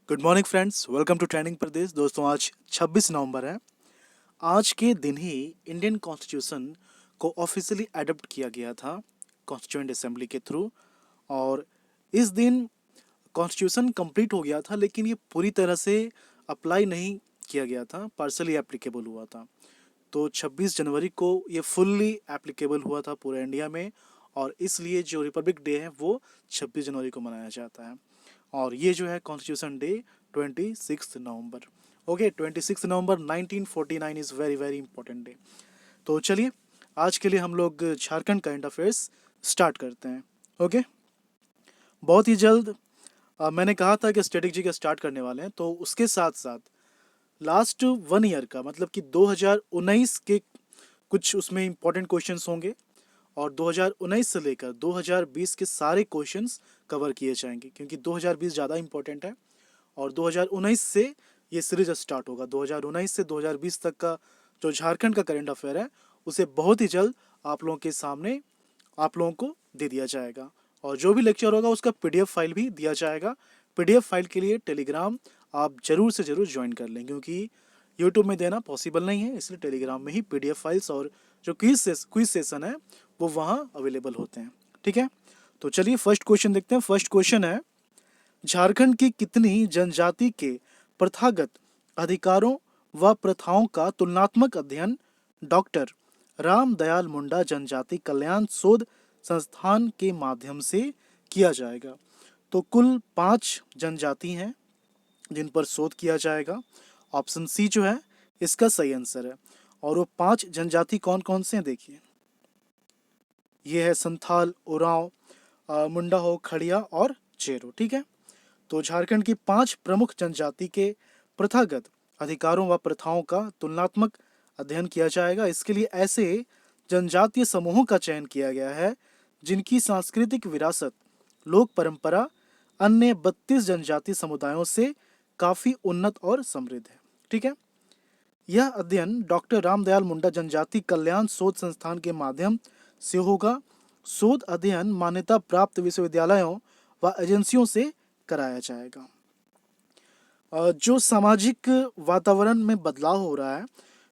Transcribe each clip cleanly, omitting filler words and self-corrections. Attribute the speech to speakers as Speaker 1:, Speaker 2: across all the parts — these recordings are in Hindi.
Speaker 1: Good morning friends, welcome to trending Pradesh. दोस्तों, आज 26 नवंबर है। आज के दिन ही इंडियन कॉन्स्टिट्यूशन को ऑफिशियली अडॉप्ट किया गया था कॉन्स्टिट्यूएंट असेंबली के थ्रू। और इस दिन कॉन्स्टिट्यूशन कंप्लीट हो गया था, लेकिन ये पूरी तरह से अप्लाई नहीं किया गया था, पार्शली एप्लीकेबल हुआ था। तो 26 जनवरी को ये फुल्ली एप्लीकेबल हुआ था पूरे इंडिया में, और इसलिए जो रिपब्लिक डे है वो 26 जनवरी को मनाया जाता है। और ये जो है constitution day 26 November. Okay, 26 November 1949 is very very important day. तो चलिए, आज के लिए हम लोग झारखंड करंट अफेयर्स स्टार्ट करते हैं। ओके, बहुत ही जल्द मैंने कहा था कि स्ट्रेटेजी का स्टार्ट करने वाले हैं, तो उसके साथ साथ लास्ट 1 ईयर का मतलब कि 2019 के कुछ उसमें इंपॉर्टेंट क्वेश्चंस होंगे, और 2019 से लेकर 2020 के सारे क्वेश्चंस कवर किए जाएंगे, क्योंकि 2020 ज़्यादा इंपॉर्टेंट है। और 2019 से ये सीरीज स्टार्ट होगा। 2019 से 2020 तक का जो झारखंड का करंट अफेयर है, उसे बहुत ही जल्द आप लोगों के सामने आप लोगों को दे दिया जाएगा। और जो भी लेक्चर होगा उसका पीडीएफ फाइल भी दिया जाएगा। पीडीएफ फाइल के लिए टेलीग्राम आप ज़रूर से ज़रूर ज्वाइन कर लें, क्योंकि यूट्यूब में देना पॉसिबल नहीं है, इसलिए टेलीग्राम में ही पीडीएफ फाइल्स और जो क्विज सेशन है वो वहाँ अवेलेबल होते हैं। ठीक है, तो चलिए फर्स्ट क्वेश्चन देखते हैं। फर्स्ट क्वेश्चन है, झारखंड की कितनी जनजाति के प्रथागत अधिकारों व प्रथाओं का तुलनात्मक अध्ययन डॉक्टर रामदयाल मुंडा जनजाति कल्याण शोध संस्थान के माध्यम से किया जाएगा? तो कुल 5 जनजाति हैं जिन पर शोध किया जाएगा। ऑप्शन सी जो है इसका सही आंसर है। और वो 5 जनजाति कौन कौन से हैं देखिए, ये है संथाल, उरांव, मुंडा हो, खड़िया और चेरो। ठीक है, तो झारखंड की 5 प्रमुख जनजाति के प्रथागत अधिकारों व प्रथाओं का तुलनात्मक अध्ययन किया जाएगा। इसके लिए ऐसे जनजातीय समूहों का चयन किया गया है जिनकी सांस्कृतिक विरासत, लोक परंपरा अन्य 32 जनजातीय समुदायों से काफ़ी उन्नत और समृद्ध है। ठीक है, यह अध्ययन डॉक्टर रामदयाल मुंडा जनजाति कल्याण शोध संस्थान के माध्यम से होगा। शोध अध्ययन मान्यता प्राप्त विश्वविद्यालयों व एजेंसियों से कराया जाएगा। जो सामाजिक वातावरण में बदलाव हो रहा है,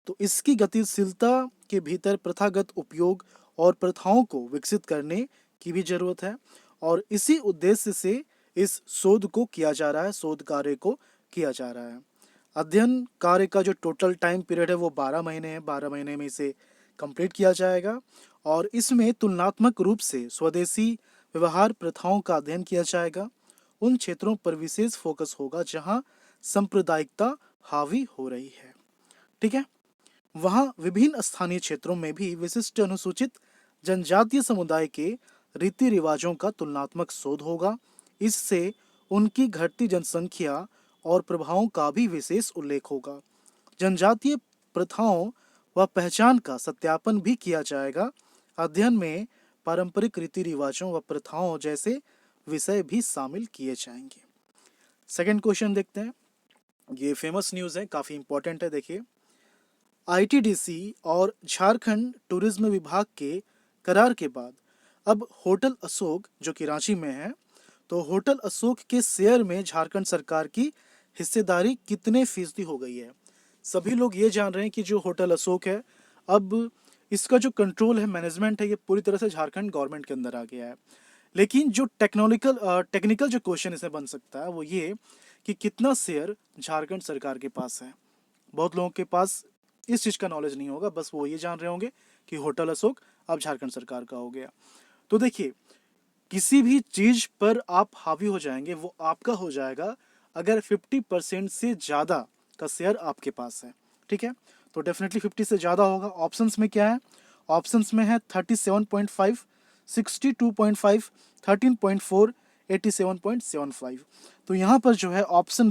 Speaker 1: तो इसकी गतिशीलता के भीतर प्रथागत उपयोग और प्रथाओं को विकसित करने की भी जरूरत है, और इसी उद्देश्य से इस शोध को किया जा रहा है, शोध कार्य को किया जा रहा है। अध्ययन कार्य का जो टोटल टाइम पीरियड है वो 12 महीने है। 12 महीने में इसे कंप्लीट किया जाएगा, और इसमें तुलनात्मक रूप से स्वदेशी व्यवहार प्रथाओं का अध्ययन किया जाएगा। उन क्षेत्रों पर विशेष फोकस होगा जहां सांप्रदायिकता हावी हो रही है। ठीक है, वहां विभिन्न स्थानीय क्षेत्रों में भी विशिष्ट अनुसूचित जनजातीय समुदाय के रीति रिवाजों का तुलनात्मक शोध होगा। इससे उनकी घटती जनसंख्या और प्रभावों का भी विशेष उल्लेख होगा। जनजातीय प्रथाओं व पहचान का सत्यापन भी किया जाएगा। अध्ययन में पारंपरिक रीति रिवाजों व प्रथाओं जैसे विषय भी शामिल किए जाएंगे। सेकंड क्वेश्चन देखते हैं। ये फेमस न्यूज़ है, काफ़ी इंपॉर्टेंट है। देखिए, आईटीडीसी और झारखंड टूरिज्म विभाग के करार के बाद अब होटल अशोक जो कि रांची में है, तो होटल अशोक के शेयर में झारखंड सरकार की हिस्सेदारी कितने फीसदी हो गई है? सभी लोग ये जान रहे हैं कि जो होटल अशोक है, अब इसका जो कंट्रोल है, मैनेजमेंट है, ये पूरी तरह से झारखंड गवर्नमेंट के अंदर आ गया है। लेकिन जो टेक्निकल जो क्वेश्चन इसमें बन सकता है वो ये कि कितना शेयर झारखंड सरकार के पास है। बहुत लोगों के पास इस चीज़ का नॉलेज नहीं होगा, बस वो ये जान रहे होंगे कि होटल अशोक अब झारखंड सरकार का हो गया। तो देखिए, किसी भी चीज़ पर आप हावी हो जाएंगे वो आपका हो जाएगा अगर 50% से ज़्यादा का शेयर आपके पास है। ठीक है, तो डेफिनेटली 50 से ज़्यादा होगा। ऑप्शंस में क्या है? ऑप्शंस में है 37.5, 62.5, 13.4, 87.75। तो यहाँ पर जो है ऑप्शन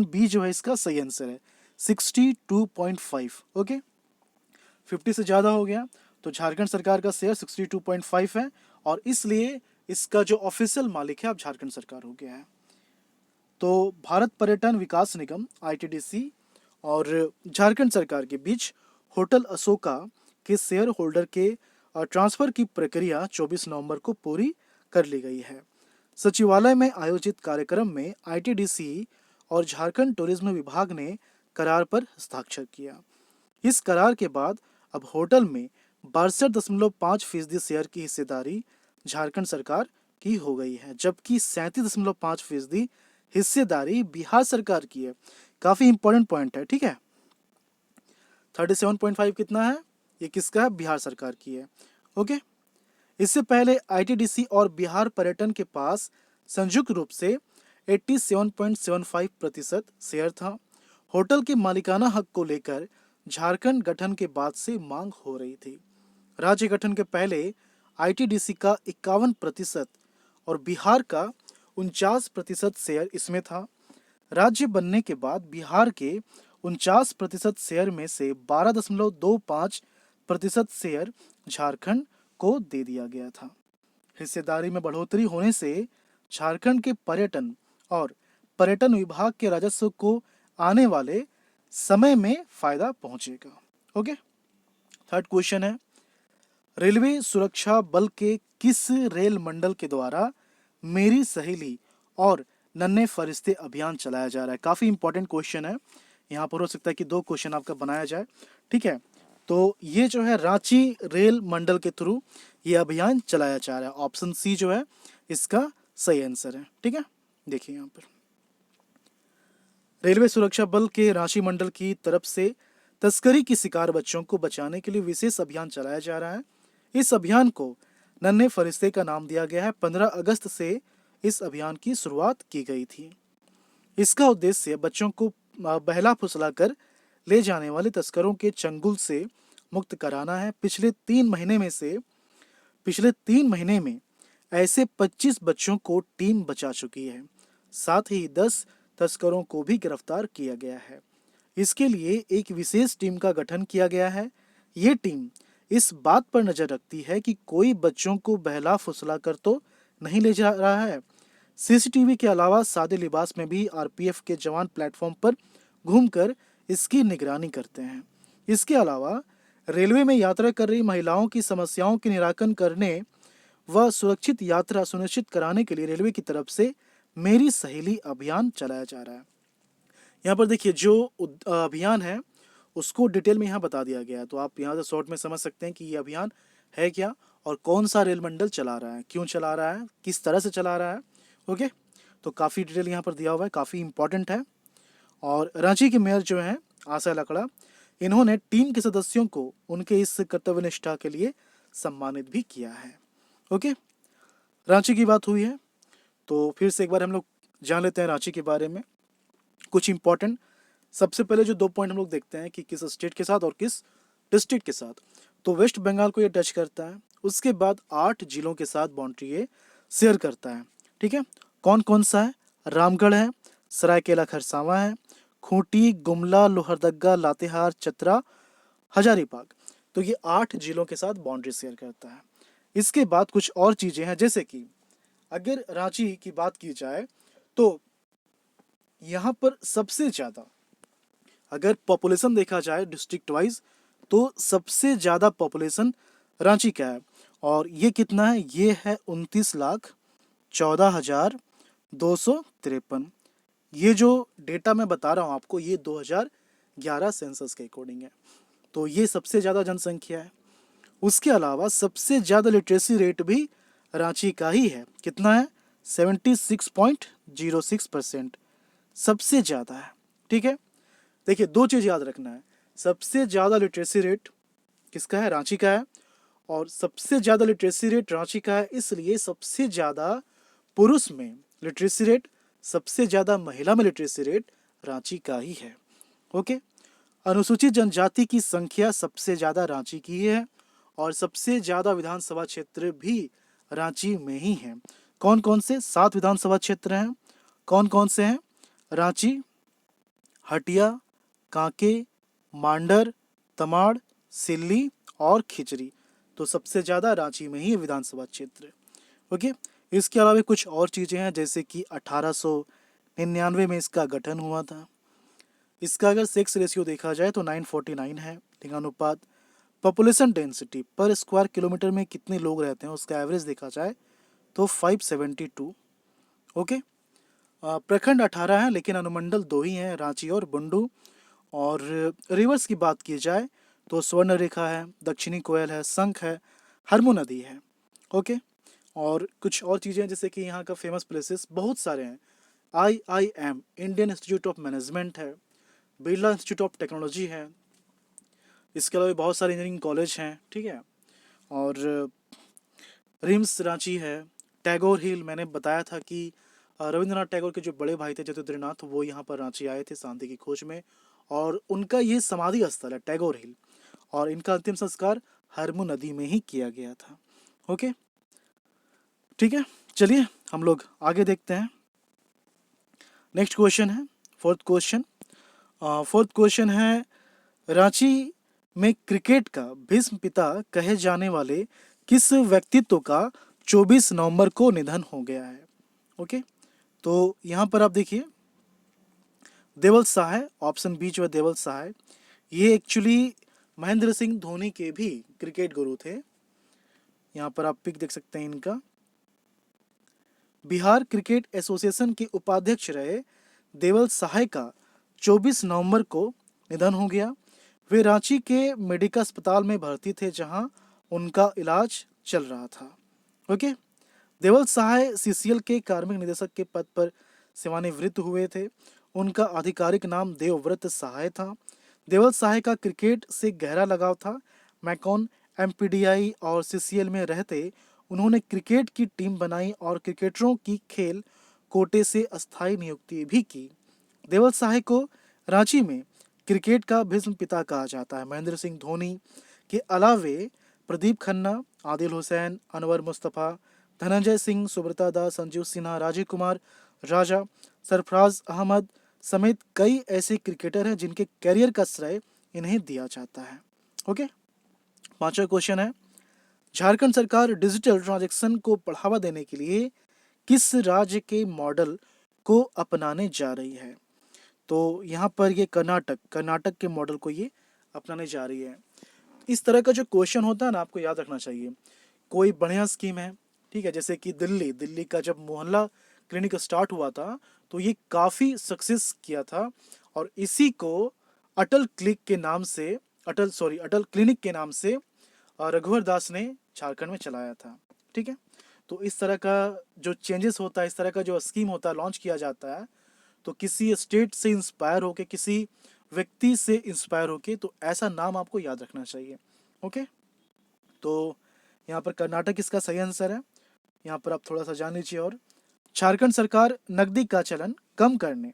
Speaker 1: बी जो है इसका सही आंसर है, 62.5। ओके, 50 से ज़्यादा हो गया तो झारखंड सरकार का शेयर 62.5 है, और इसलिए इसका जो ऑफिशियल मालिक है अब झारखंड सरकार हो गया है। तो भारत पर्यटन विकास निगम आईटीडीसी और झारखंड सरकार के बीच होटल अशोका के शेयर होल्डर के ट्रांसफ़र की प्रक्रिया 24 नवंबर को पूरी कर ली गई है। सचिवालय में आयोजित कार्यक्रम में आईटीडीसी और झारखंड टूरिज्म विभाग ने करार पर हस्ताक्षर किया। इस करार के बाद अब होटल में 62.5% शेयर की हिस्सेदारी झारखंड सरकार की हो गई है, जबकि 37.5% हिस्सेदारी बिहार सरकार की है। काफी इंपॉर्टेंट पॉइंट है, ठीक है। 37.5 कितना है, ये किसका है, बिहार सरकार की है। ओके। इससे पहले आईटीडीसी और बिहार पर्यटन के पास संयुक्त रूप से 87.75% शेयर था। होटल के मालिकाना हक को लेकर झारखंड गठन के बाद से मांग हो रही थी। राज्य गठन के पहले आईटीडीसी का 51% और बिहार का 49% शेयर इसमें था। राज्य बनने के बाद बिहार के 49% शेयर में से 12.25% शेयर झारखंड को दे दिया गया था। हिस्सेदारी में बढ़ोतरी होने से झारखंड के पर्यटन और पर्यटन विभाग के राजस्व को आने वाले समय में फायदा पहुंचेगा। ओके। थर्ड क्वेश्चन है, रेलवे सुरक्षा बल के किस रेल मंडल के द्वारा मेरी सहेली और नन्हे फरिश्ते अभियान चलाया जा रहा है। काफी इंपॉर्टेंट क्वेश्चन है, यहाँ पर हो सकता है कि 2 क्वेश्चन आपका बनाया जाए, ठीक है। तो ये जो है रांची रेल मंडल के थ्रू ये अभियान चलाया जा रहा है। ऑप्शन सी जो है इसका सही आंसर है, ठीक है। देखिए यहाँ पर रेलवे सुरक्षा बल के रांची मंडल की तरफ से तस्करी की शिकार बच्चों को बचाने के लिए विशेष अभियान चलाया जा रहा है। इस अभियान को नन्हे फरिश्ते का नाम दिया गया है। 15 अगस्त से इस अभियान की शुरुआत की गई थी। इसका उद्देश्य बच्चों को बहला फुसला कर ले जाने वाले तस्करों के चंगुल से मुक्त कराना है। पिछले 3 महीने में ऐसे 25 बच्चों को टीम बचा चुकी है। साथ ही 10 तस्करों को भी गिरफ्तार किया गया है। इसके लिए एक विशेष टीम का गठन किया गया है। ये टीम इस बात पर नजर रखती है कि कोई बच्चों को बहला फुसला कर तो नहीं ले जा रहा है। सीसीटीवी के अलावा सादे लिबास में भी आरपीएफ के जवान प्लेटफॉर्म पर घूमकर इसकी निगरानी करते हैं। इसके अलावा रेलवे में यात्रा कर रही महिलाओं की समस्याओं के निराकरण करने व सुरक्षित यात्रा सुनिश्चित कराने के लिए रेलवे की तरफ से मेरी सहेली अभियान चलाया जा रहा है। यहाँ पर देखिए जो अभियान है उसको डिटेल में यहाँ बता दिया गया है, तो आप यहाँ से शॉर्ट में समझ सकते हैं कि ये अभियान है क्या और कौन सा रेल मंडल चला रहा है, क्यों चला रहा है, किस तरह से चला रहा है। ओके, तो काफ़ी डिटेल यहाँ पर दिया हुआ है, काफ़ी इंपॉर्टेंट है। और रांची के मेयर जो हैं आशा लकड़ा, इन्होंने टीम के सदस्यों को उनके इस कर्तव्य निष्ठा के लिए सम्मानित भी किया है। ओके, रांची की बात हुई है तो फिर से एक बार हम लोग जान लेते हैं रांची के बारे में कुछ इंपॉर्टेंट। सबसे पहले जो 2 पॉइंट हम लोग देखते हैं कि किस स्टेट के साथ और किस डिस्ट्रिक्ट के साथ, तो वेस्ट बंगाल को ये टच करता है। उसके बाद 8 जिलों के साथ बाउंड्री ये शेयर करता है, ठीक है। कौन कौन सा है, रामगढ़ है, सरायकेला खरसावां है, खूंटी, गुमला, लोहरदगा, लातेहार, चतरा, हजारीबाग। तो ये 8 जिलों के साथ बाउंड्री शेयर करता है। इसके बाद कुछ और चीज़ें हैं, जैसे कि अगर रांची की बात की जाए तो यहाँ पर सबसे ज़्यादा अगर पॉपुलेशन देखा जाए डिस्ट्रिक्ट वाइज तो सबसे ज़्यादा पॉपुलेशन रांची का है। और ये कितना है, ये है 29,14,253। ये जो डेटा मैं बता रहा हूँ आपको ये 2011 सेंसस के अकॉर्डिंग है, तो ये सबसे ज़्यादा जनसंख्या है। उसके अलावा सबसे ज़्यादा लिटरेसी रेट भी रांची का ही है। कितना है, 76.06%, सबसे ज़्यादा है, ठीक है। देखिए 2 चीज़ याद रखना है, सबसे ज़्यादा लिटरेसी रेट किसका है, रांची का है। और सबसे ज़्यादा लिटरेसी रेट रांची का है इसलिए सबसे ज़्यादा पुरुष में लिटरेसी रेट, सबसे ज़्यादा महिला में लिटरेसी रेट रांची का ही है। ओके, अनुसूचित जनजाति की संख्या सबसे ज़्यादा रांची की ही है और सबसे ज़्यादा विधानसभा क्षेत्र भी रांची में ही हैं। कौन कौन से, 7 विधानसभा क्षेत्र हैं। कौन कौन से हैं, रांची, हटिया, कांके, मांडर, तमाड़, सिल्ली और खिचड़ी। तो सबसे ज़्यादा रांची में ही विधानसभा क्षेत्र। ओके, इसके अलावा कुछ और चीज़ें हैं, जैसे कि 1899 में इसका गठन हुआ था। इसका अगर सेक्स रेशियो देखा जाए तो 949 है लिंगानुपात। पॉपुलेशन डेंसिटी पर स्क्वायर किलोमीटर में कितने लोग रहते हैं उसका एवरेज देखा जाए तो 572। ओके। प्रखंड 18 हैं लेकिन अनुमंडल 2 ही हैं, रांची और बुंडू। और रिवर्स की बात की जाए तो स्वर्ण रेखा है, दक्षिणी कोयल है, शंख है, हरमू नदी है। ओके। और कुछ और चीज़ें जैसे कि यहाँ का फेमस प्लेसेस बहुत सारे हैं। IIM Indian institute of management है, बिरला इंस्टीट्यूट ऑफ टेक्नोलॉजी है, इसके अलावा भी बहुत सारे इंजीनियरिंग कॉलेज हैं, ठीक है। और रिम्स रांची है, टैगोर हिल मैंने बताया था कि रविंद्रनाथ टैगोर के जो बड़े भाई थे जतिन्द्रनाथ, वो यहाँ पर रांची आए थे शांति की खोज में, और उनका ये समाधि स्थल है टैगोर हिल। और इनका अंतिम संस्कार हरमू नदी में ही किया गया था। ओके, ठीक है, चलिए हम लोग आगे देखते हैं। नेक्स्ट क्वेश्चन है फोर्थ क्वेश्चन। फोर्थ क्वेश्चन है, रांची में क्रिकेट का भीष्म पिता कहे जाने वाले किस व्यक्तित्व का 24 नवंबर को निधन हो गया है। ओके, तो यहाँ पर आप देखिए देवल सहाय, ऑप्शन बी जो है देवल सहाय, ये एक्चुअली महेंद्र सिंह धोनी के भी क्रिकेट गुरु थे। यहाँ पर आप पिक देख सकते हैं इनका। बिहार क्रिकेट एसोसिएशन के उपाध्यक्ष रहे देवल सहाय का 24 नवंबर को निधन हो गया। वे रांची के मेडिका अस्पताल में भर्ती थे जहां उनका इलाज चल रहा था। ओके, देवल सहाय सीसीएल के कार्मिक निदेशक के पद पर सेवानिवृत्त हुए थे। उनका आधिकारिक नाम देवव्रत सहाय था। देवल सहाय का क्रिकेट से गहरा लगाव था। मैकॉन, एमपीडीआई और सीसीएल में रहते उन्होंने क्रिकेट की टीम बनाई और क्रिकेटरों की खेल कोटे से अस्थायी नियुक्ति भी की। देवल सहाय को रांची में क्रिकेट का भीष्म पिता कहा जाता है। महेंद्र सिंह धोनी के अलावे प्रदीप खन्ना, आदिल हुसैन, अनवर मुस्तफ़ा, धनंजय सिंह, सुब्रता दास, संजीव सिन्हा, राजीव कुमार राजा, सरफराज अहमद समेत कई ऐसे क्रिकेटर हैं जिनके कैरियर का श्रेय इन्हें दिया जाता है। ओके, पांचवा क्वेश्चन है, झारखंड सरकार डिजिटल ट्रांजैक्शन को बढ़ावा देने के लिए किस राज्य के मॉडल को अपनाने जा रही है। तो यहाँ पर ये कर्नाटक के मॉडल को ये अपनाने जा रही है। इस तरह का जो क्वेश्चन होता है ना, आपको याद रखना चाहिए। कोई बढ़िया स्कीम है, ठीक है, जैसे कि दिल्ली का जब मोहल्ला क्लिनिक स्टार्ट हुआ था तो ये काफ़ी सक्सेस किया था, और इसी को अटल क्लिक के नाम से अटल क्लिनिक के नाम से रघुवर दास ने झारखंड में चलाया था। ठीक है, तो इस तरह का जो चेंजेस होता है, इस तरह का जो स्कीम होता है, लॉन्च किया जाता है, तो किसी स्टेट से इंस्पायर होके, किसी व्यक्ति से इंस्पायर होके, तो ऐसा नाम आपको याद रखना चाहिए। ओके, तो यहाँ पर कर्नाटक इसका सही आंसर है। यहाँ पर आप थोड़ा सा जान लीजिए। और झारखंड सरकार नकदी का चलन कम करने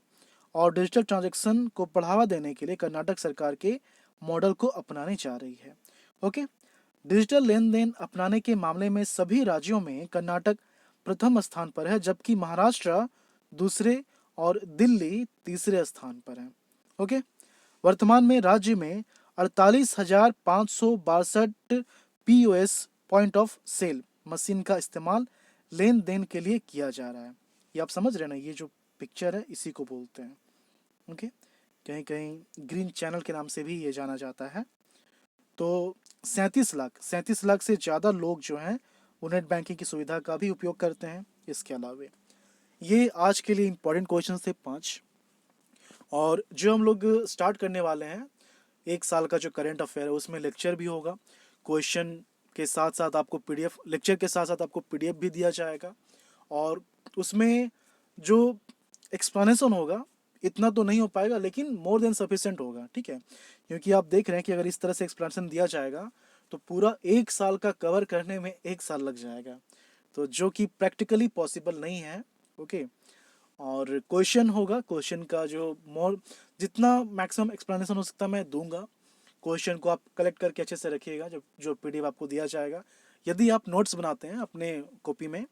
Speaker 1: और डिजिटल ट्रांजैक्शन को बढ़ावा देने के लिए कर्नाटक सरकार के मॉडल को अपनाने जा रही है। ओके, डिजिटल लेन देन अपनाने के मामले में सभी राज्यों में कर्नाटक प्रथम स्थान पर है, जबकि महाराष्ट्र दूसरे और दिल्ली तीसरे स्थान पर है। ओके, वर्तमान में राज्य में 48,562 POS point of sale machine का इस्तेमाल लेन देन के लिए किया जा रहा है। ये आप समझ रहे हैं ना, ये जो पिक्चर है इसी को बोलते हैं। ओके, कहीं कहीं ग्रीन चैनल के नाम से भी ये जाना जाता है। तो 37 लाख से ज़्यादा लोग जो हैं वो नेट बैंकिंग की सुविधा का भी उपयोग करते हैं। इसके अलावे ये आज के लिए इम्पोर्टेंट क्वेश्चन थे 5। और जो हम लोग स्टार्ट करने वाले हैं, 1 साल का जो करंट अफेयर है उसमें लेक्चर भी होगा। क्वेश्चन के साथ साथ आपको पीडीएफ, लेक्चर के साथ साथ आपको पीडीएफ भी दिया जाएगा। और उसमें जो एक्सप्लेनेशन होगा इतना तो नहीं हो पाएगा, लेकिन मोर देन सफिशिएंट होगा। ठीक है, क्योंकि आप देख रहे हैं कि अगर इस तरह से एक्सप्लेनेशन दिया जाएगा तो पूरा 1 साल का कवर करने में 1 साल लग जाएगा, तो जो कि प्रैक्टिकली पॉसिबल नहीं है। ओके, और क्वेश्चन होगा, क्वेश्चन का जो मोर जितना मैक्सिमम एक्सप्लेनेशन हो सकता है मैं दूंगा। क्वेश्चन को आप कलेक्ट करके अच्छे से रखिएगा, जो जो पीडीएफ आपको दिया जाएगा। यदि आप नोट्स बनाते हैं अपने कॉपी में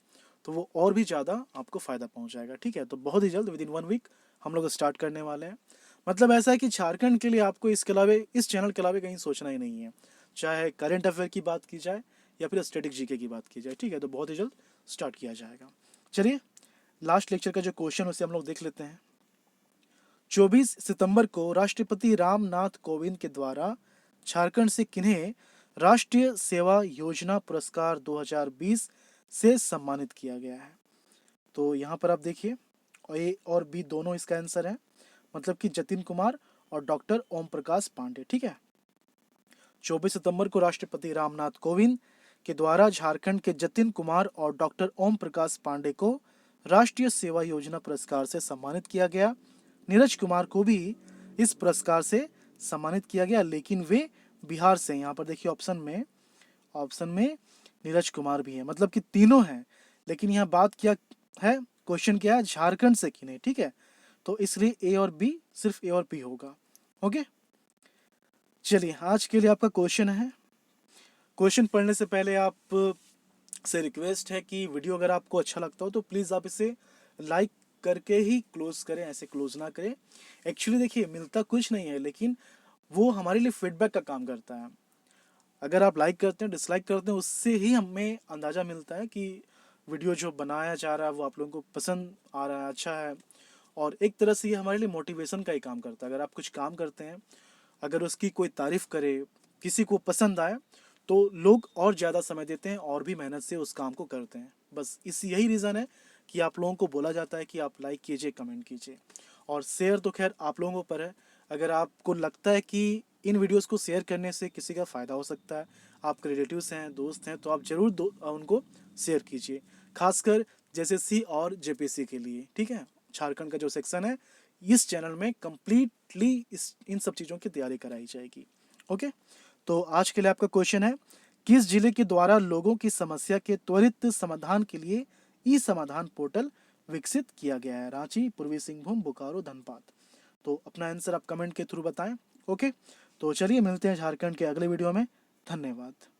Speaker 1: तो वो और भी ज़्यादा आपको फ़ायदा पहुंचाएगा। ठीक है, तो बहुत ही जल्द विद इन 1 वीक हम लोग स्टार्ट करने वाले हैं। मतलब ऐसा है कि झारखंड के लिए आपको इसके अलावे, इस चैनल के अलावे कहीं सोचना ही नहीं है, चाहे करंट अफेयर की बात की जाए या फिर स्टैटिक जीके की बात की जाए। ठीक है, तो बहुत ही जल्द स्टार्ट किया जाएगा। चलिए लास्ट लेक्चर का जो क्वेश्चन उसे हम लोग देख लेते हैं। 24 सितंबर को राष्ट्रपति रामनाथ कोविंद के द्वारा झारखंड से किन्हें राष्ट्रीय सेवा योजना पुरस्कार 2020 से सम्मानित किया गया है। तो यहाँ पर आप देखिए, और ए और बी दोनों इसका आंसर है, मतलब कि जतिन कुमार और डॉक्टर ओम प्रकाश पांडे। ठीक है। 24 सितंबर को राष्ट्रपति रामनाथ कोविंद के द्वारा झारखंड के जतिन कुमार और डॉक्टर ओम प्रकाश पांडे को राष्ट्रीय सेवा योजना पुरस्कार से सम्मानित किया गया। नीरज कुमार को भी इस पुरस्कार से सम्मानित किया गया, लेकिन वे बिहार से। यहाँ पर देखिए ऑप्शन में नीरज कुमार भी है, मतलब कि तीनों हैं, लेकिन यहाँ बात क्या है, क्वेश्चन क्या है, झारखंड से कि नहीं। ठीक है, तो इसलिए ए और बी, सिर्फ ए और बी होगा। ओके, चलिए आज के लिए आपका क्वेश्चन है। क्वेश्चन पढ़ने से पहले आप से रिक्वेस्ट है कि वीडियो अगर आपको अच्छा लगता हो तो प्लीज़ आप इसे लाइक करके ही क्लोज करें, ऐसे क्लोज ना करें। एक्चुअली देखिए, मिलता कुछ नहीं है, लेकिन वो हमारे लिए फीडबैक का काम करता है। अगर आप लाइक करते हैं, डिसलाइक करते हैं, उससे ही हमें अंदाज़ा मिलता है कि वीडियो जो बनाया जा रहा है वो आप लोगों को पसंद आ रहा है, अच्छा है। और एक तरह से ये हमारे लिए मोटिवेशन का ही काम करता है। अगर आप कुछ काम करते हैं, अगर उसकी कोई तारीफ़ करे, किसी को पसंद आए, तो लोग और ज़्यादा समय देते हैं और भी मेहनत से उस काम को करते हैं। बस यही रीज़न है कि आप लोगों को बोला जाता है कि आप लाइक कीजिए, कमेंट कीजिए, और शेयर तो खैर आप लोगों पर है। अगर आपको लगता है कि इन वीडियोस को शेयर करने से किसी का फ़ायदा हो सकता है, आपके रिलेटिव्स हैं, दोस्त हैं, तो आप ज़रूर उनको शेयर कीजिए, खासकर जैसे सी और जेपीसी के लिए। ठीक है, झारखंड का जो सेक्शन है, इस चैनल में कम्प्लीटली इन सब चीज़ों की तैयारी कराई जाएगी। ओके, तो आज के लिए आपका क्वेश्चन है, किस जिले के द्वारा लोगों की समस्या के त्वरित समाधान के लिए ई समाधान पोर्टल विकसित किया गया है? रांची, पूर्वी सिंहभूम, बोकारो, धनबाद। तो अपना आंसर आप कमेंट के थ्रू बताएं। ओके, तो चलिए मिलते हैं झारखंड के अगले वीडियो में। धन्यवाद।